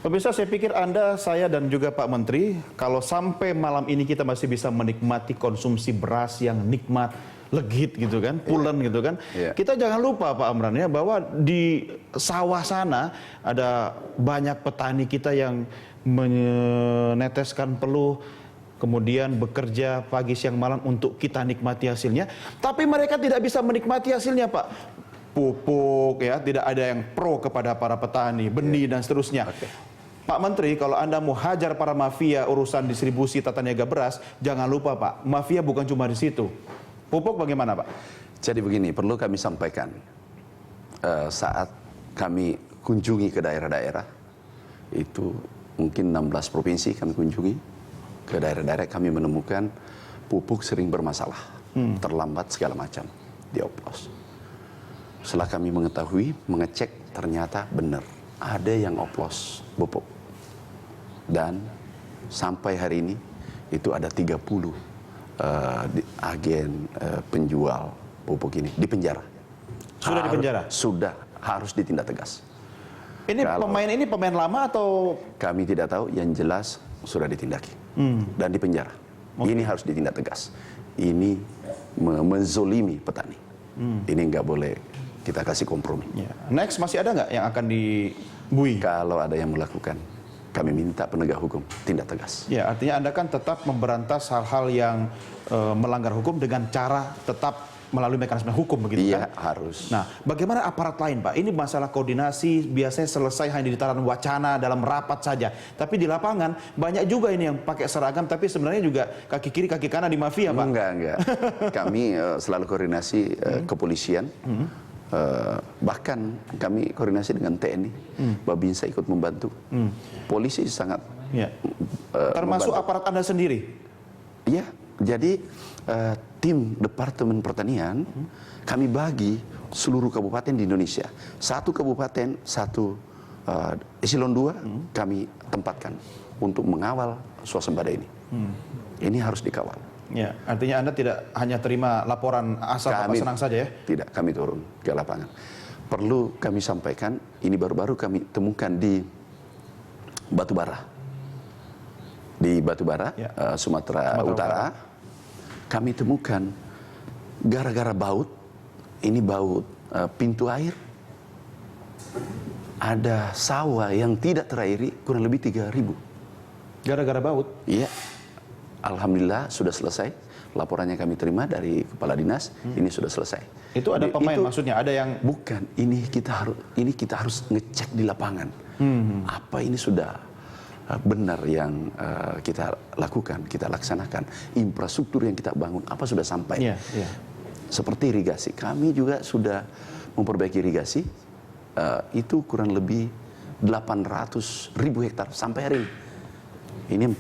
Pemirsa, saya pikir Anda, saya, dan juga Pak Menteri, kalau sampai malam ini kita masih bisa menikmati konsumsi beras yang nikmat, legit gitu kan, pulen gitu kan. Kita jangan lupa Pak Amran ya, bahwa di sawah sana ada banyak petani kita yang meneteskan peluh, kemudian bekerja pagi siang malam untuk kita nikmati hasilnya. Tapi mereka tidak bisa menikmati hasilnya Pak. Pupuk ya, tidak ada yang pro kepada para petani, benih dan seterusnya. Pak Menteri, kalau Anda mau hajar para mafia urusan distribusi tata niaga beras, jangan lupa Pak, mafia bukan cuma di situ. Pupuk bagaimana Pak? Jadi begini, perlu kami sampaikan, saat kami kunjungi ke daerah-daerah, itu mungkin 16 provinsi kami kunjungi, ke daerah-daerah kami menemukan pupuk sering bermasalah, terlambat segala macam, dioplos. Setelah kami mengetahui, mengecek, ternyata benar, ada yang oplos pupuk. Dan sampai hari ini itu ada 30 agen penjual pupuk ini di penjara. Sudah di penjara? Sudah, harus ditindak tegas. Ini pemain lama atau? Kami tidak tahu, yang jelas sudah ditindaki dan di penjara. Ini harus ditindak tegas. Ini menzolimi petani. Ini nggak boleh kita kasih kompromi. Next, masih ada nggak yang akan dibui? Kalau ada yang melakukan, kami minta penegak hukum tindak tegas. Ya, artinya Anda kan tetap memberantas hal-hal yang melanggar hukum dengan cara tetap melalui mekanisme hukum begitu kan? Iya, harus. Nah, bagaimana aparat lain Pak? Ini masalah koordinasi biasanya selesai hanya di tataran wacana dalam rapat saja. Tapi di lapangan banyak juga ini yang pakai seragam tapi sebenarnya juga kaki kiri kaki kanan di mafia Pak. Enggak. Kami selalu koordinasi kepolisian. Bahkan kami koordinasi dengan TNI, Babinsa ikut membantu. Polisi sangat termasuk membantu. aparat Anda sendiri? Iya, jadi tim Departemen Pertanian kami bagi seluruh kabupaten di Indonesia. Satu kabupaten, satu eselon 2 kami tempatkan untuk mengawal swasembada ini. Ini harus dikawal. Ya, artinya Anda tidak hanya terima laporan asal Bapak senang saja ya? Tidak, kami turun ke lapangan. Perlu kami sampaikan, ini baru-baru kami temukan di Batubara. Di Batubara, Sumatera Utara, kami temukan gara-gara baut, ini baut pintu air, ada sawah yang tidak terairi kurang lebih 3.000. Gara-gara baut? Iya. Alhamdulillah sudah selesai. Laporannya kami terima dari kepala dinas. Ini sudah selesai. Itu ada pemain maksudnya? Ada yang bukan? Ini kita harus ngecek di lapangan. Apa ini sudah benar yang kita lakukan, kita laksanakan. Infrastruktur yang kita bangun apa sudah sampai? Seperti irigasi. Kami juga sudah memperbaiki irigasi. Itu kurang lebih 800.000 hektar sampai hari ini. Ini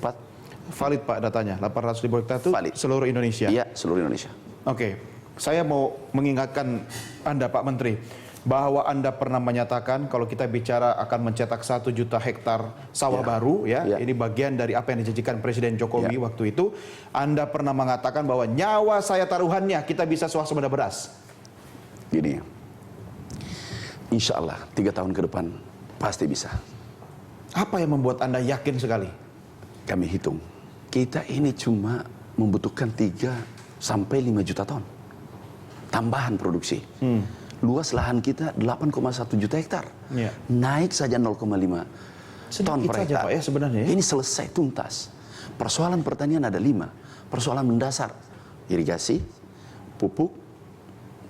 valid Pak datanya, 800.000 hektar itu valid. Seluruh Indonesia? Iya, seluruh Indonesia. Oke, saya mau mengingatkan Anda Pak Menteri, bahwa Anda pernah menyatakan kalau kita bicara akan mencetak 1 juta hektar sawah baru, ini bagian dari apa yang dijanjikan Presiden Jokowi waktu itu. Anda pernah mengatakan bahwa nyawa saya taruhannya kita bisa swasembada beras. Gini, insya Allah 3 tahun ke depan pasti bisa. Apa yang membuat Anda yakin sekali? Kami hitung, kita ini cuma membutuhkan 3 sampai 5 juta ton tambahan produksi. Luas lahan kita 8,1 juta hektar. Naik saja 0,5 ton per hektar. Pak, ya, sebenarnya ya? Ini selesai tuntas. Persoalan pertanian ada 5. Persoalan mendasar, irigasi, pupuk,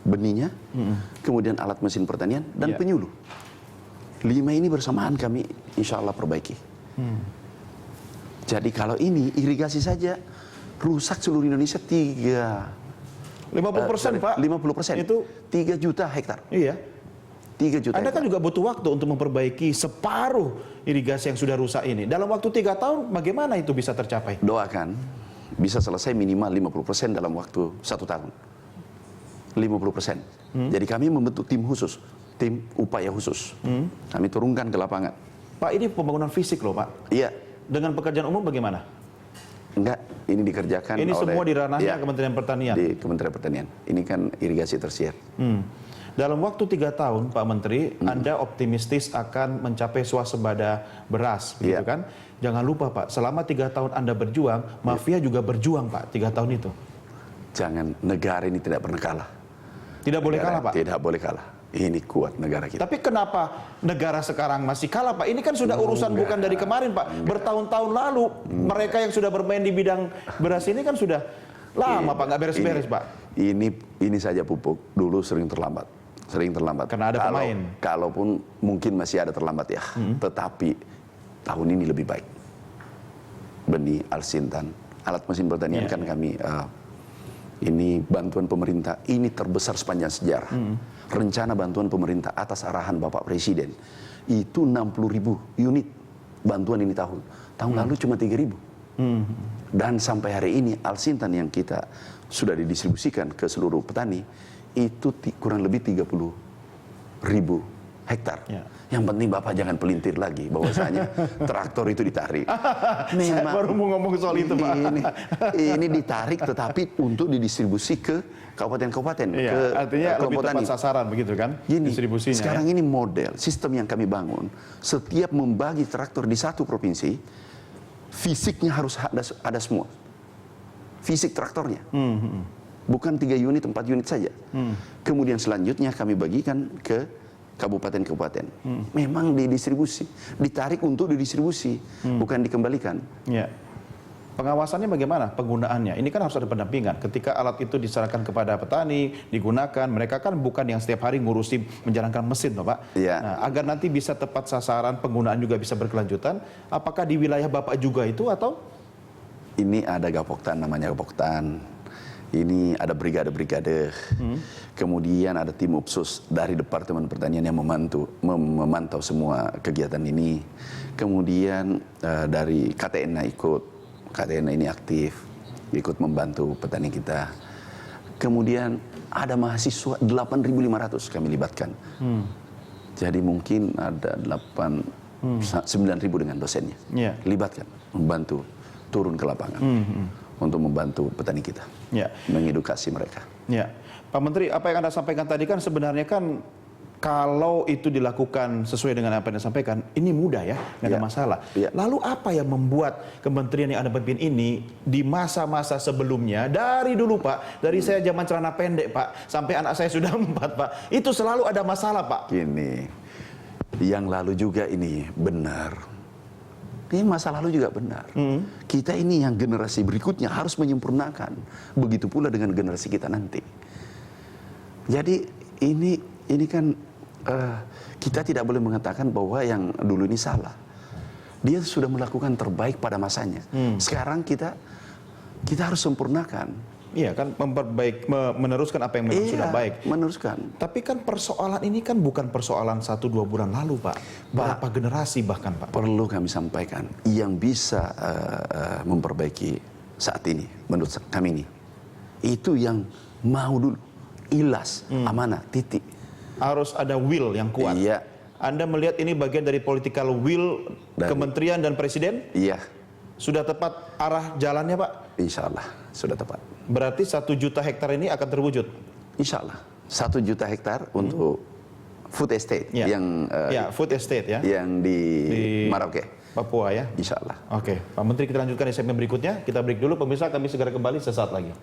benihnya, kemudian alat mesin pertanian, dan penyuluh. 5 ini bersamaan kami insya Allah perbaiki. Jadi kalau ini irigasi saja rusak seluruh Indonesia 50% Pak? 50%. Itu 3 juta hektar. Iya. 3 juta Anda kan juga butuh waktu untuk memperbaiki separuh irigasi yang sudah rusak ini. Dalam waktu 3 tahun bagaimana itu bisa tercapai? Doakan bisa selesai minimal 50% dalam waktu 1 tahun. 50%. Jadi kami membentuk tim khusus, tim upaya khusus. Kami turunkan ke lapangan. Pak, ini pembangunan fisik loh Pak. Iya. Dengan pekerjaan umum bagaimana? Enggak, ini dikerjakan ini oleh... semua di ranahnya Kementerian Pertanian? Di Kementerian Pertanian. Ini kan irigasi tersier. Dalam waktu 3 tahun, Pak Menteri, Anda optimistis akan mencapai swasembada beras, begitu kan? Jangan lupa Pak, selama 3 tahun Anda berjuang, mafia juga berjuang Pak, 3 tahun itu. Jangan, negara ini tidak pernah kalah. Tidak boleh kalah Pak? Tidak boleh kalah. Ini kuat negara kita. Tapi kenapa negara sekarang masih kalah Pak? Ini kan sudah urusan bukan dari kemarin Pak. Bertahun-tahun lalu, mereka yang sudah bermain di bidang beras ini kan sudah lama Pak, nggak beres-beres Pak. Ini saja pupuk, dulu sering terlambat. Karena ada pemain. Kalaupun mungkin masih ada terlambat ya, tetapi tahun ini lebih baik. Benih, alsintan, alat mesin pertanian kan kami, ini bantuan pemerintah, ini terbesar sepanjang sejarah. Rencana bantuan pemerintah atas arahan Bapak Presiden, itu 60.000 unit bantuan ini tahun. Tahun lalu cuma 3.000. Dan sampai hari ini alsintan yang kita sudah didistribusikan ke seluruh petani, itu kurang lebih 30.000 hektar. Yang penting Bapak jangan pelintir lagi bahwasanya traktor itu ditarik. Saya baru mau ngomong soal itu Pak. Ini ditarik tetapi untuk didistribusi ke kabupaten-kabupaten. Ke artinya lebih tepat sasaran begitu kan distribusinya. Sekarang ini model, sistem yang kami bangun, setiap membagi traktor di satu provinsi, fisiknya harus ada semua. Fisik traktornya. Bukan 3 unit, 4 unit saja. Kemudian selanjutnya kami bagikan ke kabupaten-kabupaten. Memang didistribusi, ditarik untuk didistribusi, bukan dikembalikan. Ya. Pengawasannya bagaimana penggunaannya? Ini kan harus ada pendampingan. Ketika alat itu diserahkan kepada petani, digunakan, mereka kan bukan yang setiap hari ngurusi menjalankan mesin, Pak. Ya. Nah, agar nanti bisa tepat sasaran, penggunaan juga bisa berkelanjutan. Apakah di wilayah Bapak juga itu atau? Ini ada Gapoktan, namanya Gapoktan. Ini ada brigade-brigade, kemudian ada tim UPSUS dari Departemen Pertanian yang memantau semua kegiatan ini. Kemudian dari KTN ikut, KTN ini aktif, ikut membantu petani kita. Kemudian ada mahasiswa 8.500 kami libatkan. Jadi mungkin ada 9.000 dengan dosennya. Libatkan, membantu turun ke lapangan. Untuk membantu petani kita, mengedukasi mereka. Ya, Pak Menteri, apa yang Anda sampaikan tadi kan sebenarnya kan kalau itu dilakukan sesuai dengan apa yang Anda sampaikan, ini mudah ya, nggak ada masalah. Lalu apa yang membuat kementerian yang Anda pimpin ini di masa-masa sebelumnya, dari dulu Pak, dari saya zaman celana pendek Pak, sampai anak saya sudah 4 Pak, itu selalu ada masalah Pak. Gini, yang lalu juga ini benar. Ini masa lalu juga benar. Kita ini yang generasi berikutnya harus menyempurnakan. Begitu pula dengan generasi kita nanti. Jadi ini kan kita tidak boleh mengatakan bahwa yang dulu ini salah. Dia sudah melakukan terbaik pada masanya. Sekarang kita harus sempurnakan. Iya kan, meneruskan apa yang memang sudah baik. Meneruskan. Tapi kan persoalan ini kan bukan persoalan 1-2 bulan lalu Pak. Berapa generasi bahkan Pak. Perlu kami sampaikan, yang bisa memperbaiki saat ini, menurut kami ini, itu yang mau dulu, ikhlas, amanah, titik. Harus ada will yang kuat. Iya. Anda melihat ini bagian dari political will kementerian dan presiden? Iya. Sudah tepat arah jalannya Pak? Insya Allah sudah tepat. Berarti 1 juta hektar ini akan terwujud? Insya Allah 1 juta hektar untuk food estate food estate ya, yang di Merauke, Papua ya. Insya Allah. Oke, Pak Menteri, kita lanjutkan di segmen berikutnya. Kita break dulu pemirsa, kami segera kembali sesaat lagi.